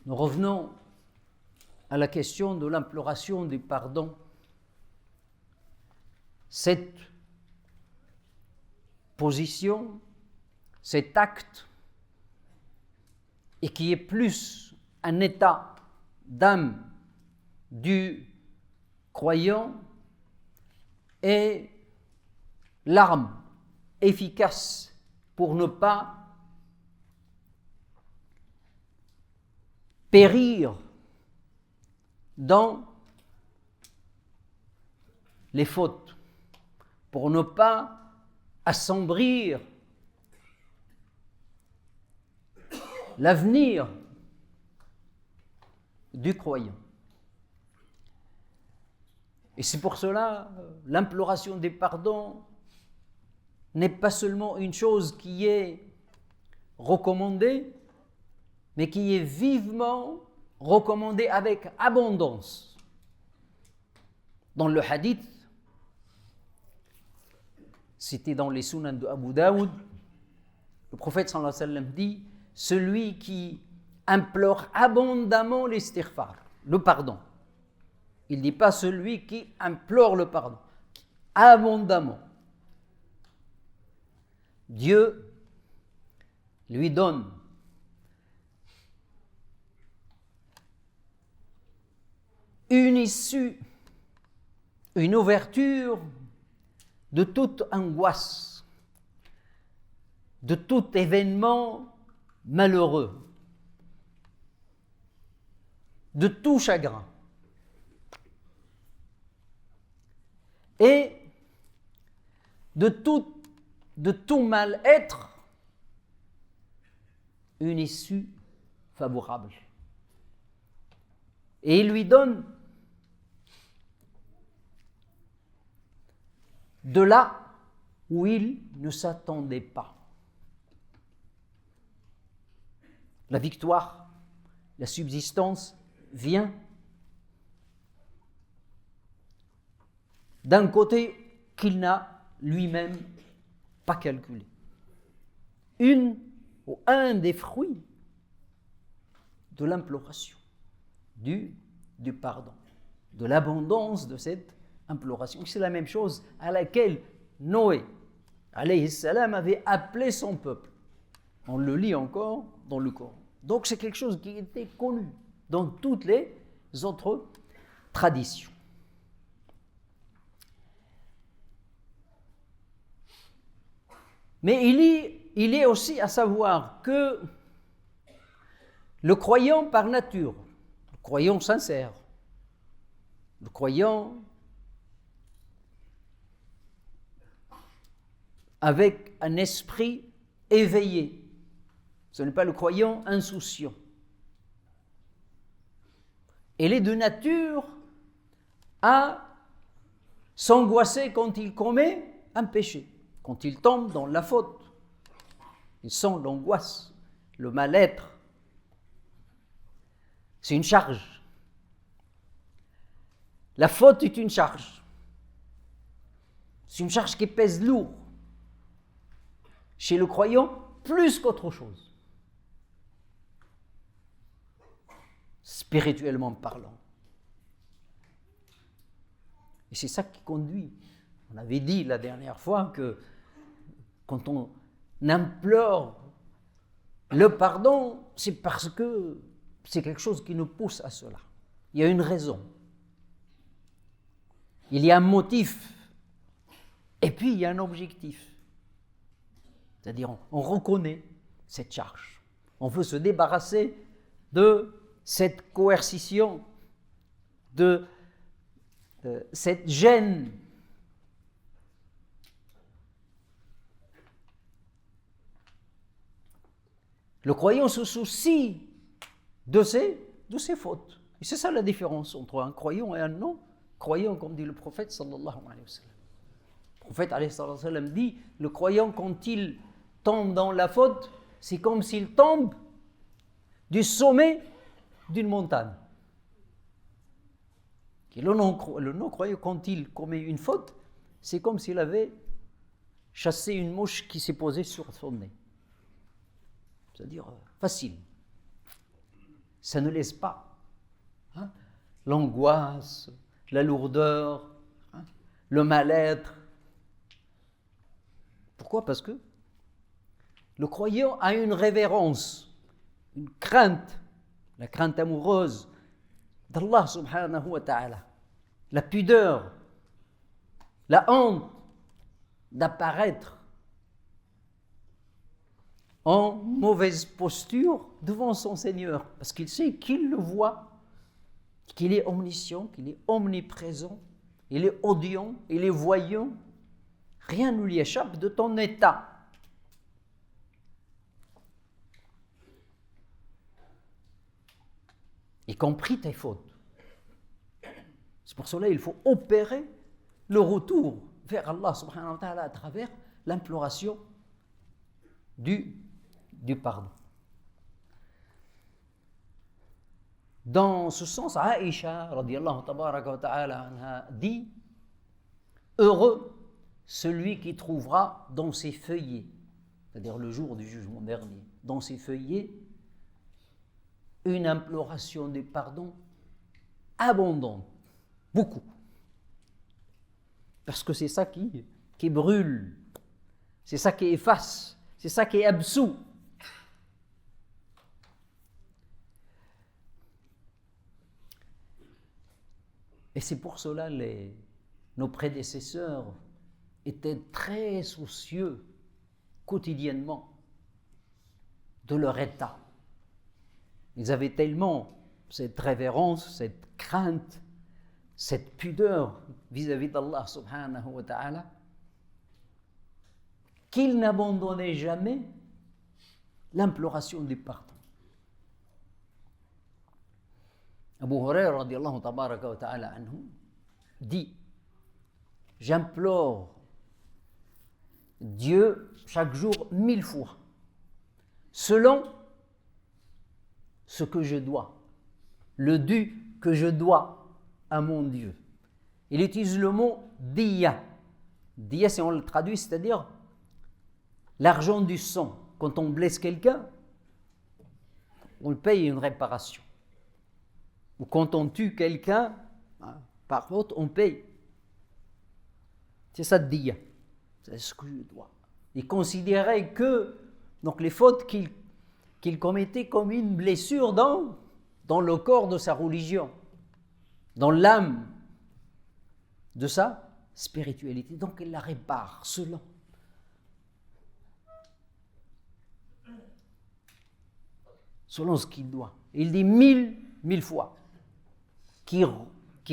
Nous revenons à la question de l'imploration du pardon. Cette position, cet acte, et qui est plus un état d'âme du croyant, est l'arme efficace pour ne pas périr dans les fautes, pour ne pas assombrir l'avenir du croyant. Et c'est pour cela, l'imploration des pardons n'est pas seulement une chose qui est recommandée, mais qui est vivement recommandée avec abondance. Dans le hadith, cité dans les Sunan de Abu Daoud, le prophète sallallahu alayhi wa sallam dit: celui qui implore abondamment l'istighfar, le pardon. Il ne dit pas celui qui implore le pardon, abondamment. Dieu lui donne une issue, une ouverture de toute angoisse, de tout événement malheureux, de tout chagrin. Et de tout mal-être, une issue favorable. Et il lui donne de là où il ne s'attendait pas. La victoire, la subsistance vient d'un côté qu'il n'a lui-même pas calculé. Une ou un des fruits de l'imploration, du pardon, de l'abondance de cette imploration. C'est la même chose à laquelle Noé, alayhi salam, avait appelé son peuple. On le lit encore dans le Coran. Donc c'est quelque chose qui était connu dans toutes les autres traditions. Mais il est aussi à savoir que le croyant par nature, le croyant sincère, le croyant avec un esprit éveillé, ce n'est pas le croyant insouciant. Il est de nature à s'angoisser quand il commet un péché. Quand il tombe dans la faute, il sent l'angoisse, le mal-être. C'est une charge. La faute est une charge. C'est une charge qui pèse lourd. Chez le croyant, plus qu'autre chose. Spirituellement parlant. Et c'est ça qui conduit. On avait dit la dernière fois que quand on implore le pardon, c'est parce que c'est quelque chose qui nous pousse à cela. Il y a une raison. Il y a un motif. Et puis il y a un objectif. C'est-à-dire on reconnaît cette charge. On veut se débarrasser de cette coercition, de cette gêne. Le croyant se soucie de ses fautes. Et c'est ça la différence entre un croyant et un non-croyant, comme dit le prophète sallallahu alayhi wa sallam. Le prophète alayhi wa sallam dit, le croyant quand il tombe dans la faute, c'est comme s'il tombe du sommet d'une montagne. Et le non-croyant, quand il commet une faute, c'est comme s'il avait chassé une mouche qui s'est posée sur son nez. C'est-à-dire facile. ça ne laisse pas l'angoisse, la lourdeur, le mal-être. Pourquoi? Parce que le croyant a une révérence, une crainte, la crainte amoureuse d'Allah subhanahu wa ta'ala, la pudeur, la honte d'apparaître en mauvaise posture devant son Seigneur, parce qu'il sait qu'il le voit, qu'il est omniscient, qu'il est omniprésent, il est audient, il est voyant, rien ne lui échappe de ton état. Y compris tes fautes. C'est pour cela qu'il faut opérer le retour vers Allah subhanahu wa ta'ala à travers l'imploration du pardon. Dans ce sens, Aïcha radiyallahu tabaraka wa ta'ala anha dit: heureux celui qui trouvera dans ses feuillets, c'est-à-dire le jour du jugement dernier, dans ses feuillets, une imploration de pardon abondante, beaucoup. Parce que c'est ça qui brûle, c'est ça qui efface, c'est ça qui absout. Et c'est pour cela nos prédécesseurs étaient très soucieux quotidiennement de leur état. Ils avaient tellement cette révérence, cette crainte, cette pudeur vis-à-vis d'Allah subhanahu wa ta'ala, qu'ils n'abandonnaient jamais l'imploration du pardon. Abu Huraira radiyallahu tabaraka wa ta'ala anhu dit: j'implore Dieu chaque jour 1000 fois, selon ce que je dois, le dû que je dois à mon Dieu. Il utilise le mot diya. Diya, si on le traduit, c'est-à-dire l'argent du sang. Quand on blesse quelqu'un, on le paye une réparation. Ou quand on tue quelqu'un, par faute, on paye. C'est ça, diya. C'est ce que je dois. Il considérait que donc, les fautes qu'il commettait comme une blessure dans le corps de sa religion, dans l'âme de sa spiritualité. Donc il la répare selon ce qu'il doit. Il dit 1000 fois, qui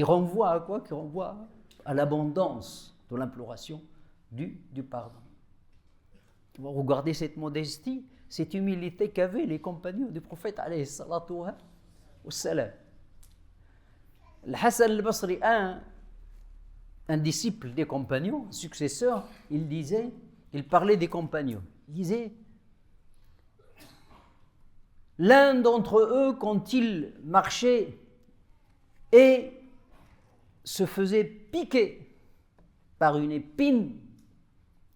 renvoie à quoi? Qui renvoie à l'abondance de l'imploration du pardon. Regardez cette modestie, cette humilité qu'avaient les compagnons du prophète alayhi salatu wa salam. Al-Hassan al-Basri, un disciple des compagnons, un successeur, il parlait des compagnons. Il disait: l'un d'entre eux, quand il marchait et se faisait piquer par une épine,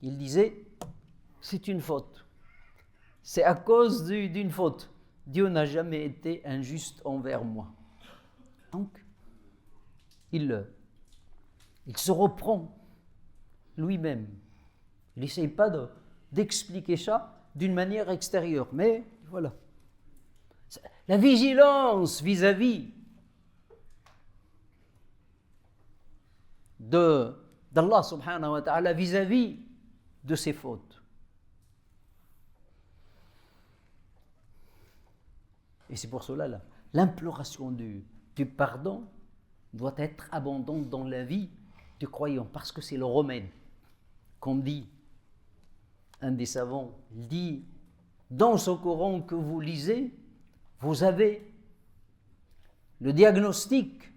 il disait: c'est une faute. C'est à cause d'une faute. Dieu n'a jamais été injuste envers moi. Donc, il se reprend lui-même. Il n'essaye pas d'expliquer ça d'une manière extérieure. Mais voilà. La vigilance vis-à-vis d'Allah subhanahu wa ta'ala, vis-à-vis de ses fautes. Et c'est pour cela, l'imploration du pardon doit être abondante dans la vie du croyant, parce que c'est le remède. Comme dit un des savants, il dit: dans ce Coran que vous lisez, vous avez le diagnostic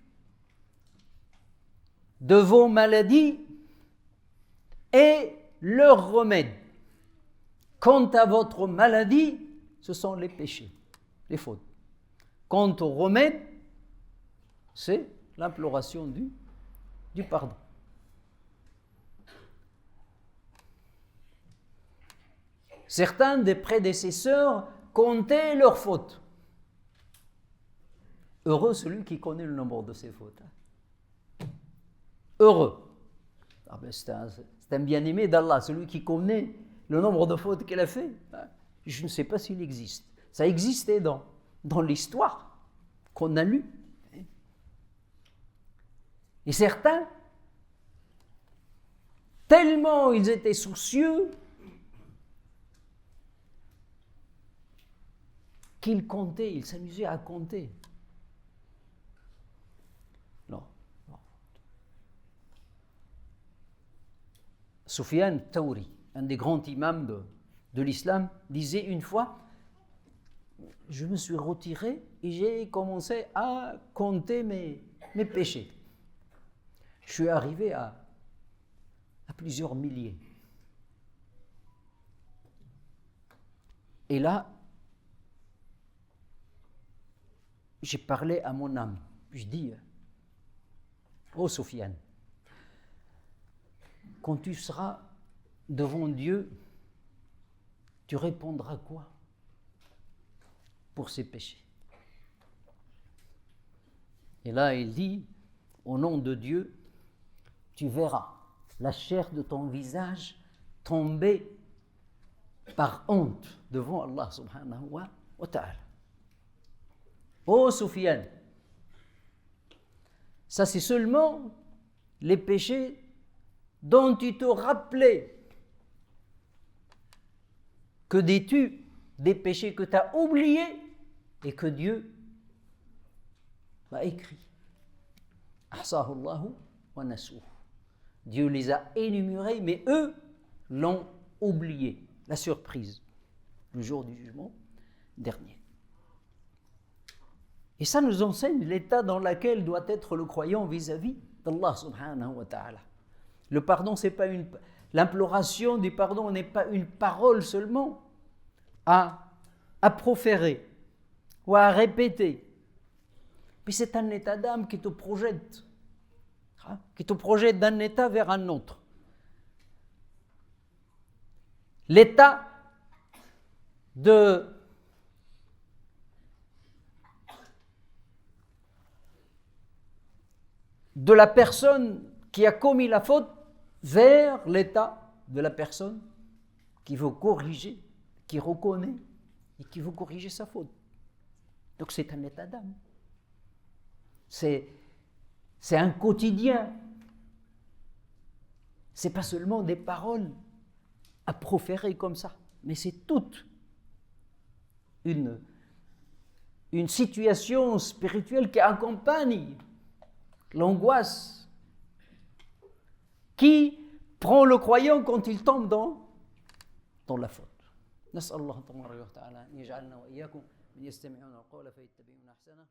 de vos maladies et leur remède. Quant à votre maladie, ce sont les péchés, les fautes. Quant au remède, c'est l'imploration du pardon. Certains des prédécesseurs comptaient leurs fautes. Heureux celui qui connaît le nombre de ses fautes. Heureux. Ah ben c'est un bien-aimé d'Allah, celui qui connaît le nombre de fautes qu'il a fait. Je ne sais pas s'il existe. Ça existait dans l'histoire qu'on a lue. Et certains, tellement ils étaient soucieux, qu'ils comptaient, ils s'amusaient à compter. Non. Soufiane Taouri, un des grands imams de l'islam, disait une fois, je me suis retiré et j'ai commencé à compter mes péchés. Je suis arrivé à plusieurs milliers. Et là, j'ai parlé à mon âme. Je dis, oh Soufiane, quand tu seras devant Dieu, tu répondras quoi pour ces péchés? Et là, il dit, au nom de Dieu, tu verras la chair de ton visage tomber par honte devant Allah subhanahu wa ta'ala. Oh Soufiane, ça c'est seulement les péchés dont tu te rappelais. Que dis-tu des péchés que tu as oubliés et que Dieu m'a écrit? Ahsahu Allahu wa nasuh. Dieu les a énumérés, mais eux l'ont oublié. La surprise, le jour du jugement dernier. Et ça nous enseigne l'état dans lequel doit être le croyant vis-à-vis d'Allah subhanahu wa ta'ala. Le pardon, c'est pas l'imploration du pardon n'est pas une parole seulement à proférer ou à répéter. Puis c'est un état d'âme qui te projette d'un état vers un autre. L'état de la personne qui a commis la faute vers l'état de la personne qui veut corriger, qui reconnaît et qui veut corriger sa faute. Donc c'est un état d'âme. C'est un quotidien. C'est pas seulement des paroles à proférer comme ça, mais c'est toute une situation spirituelle qui accompagne l'angoisse qui prend le croyant quand il tombe dans la faute. نسأل الله تبارك وتعالى أن يجعلنا وإياكم من يستمعون القول فيتبعون أحسنه.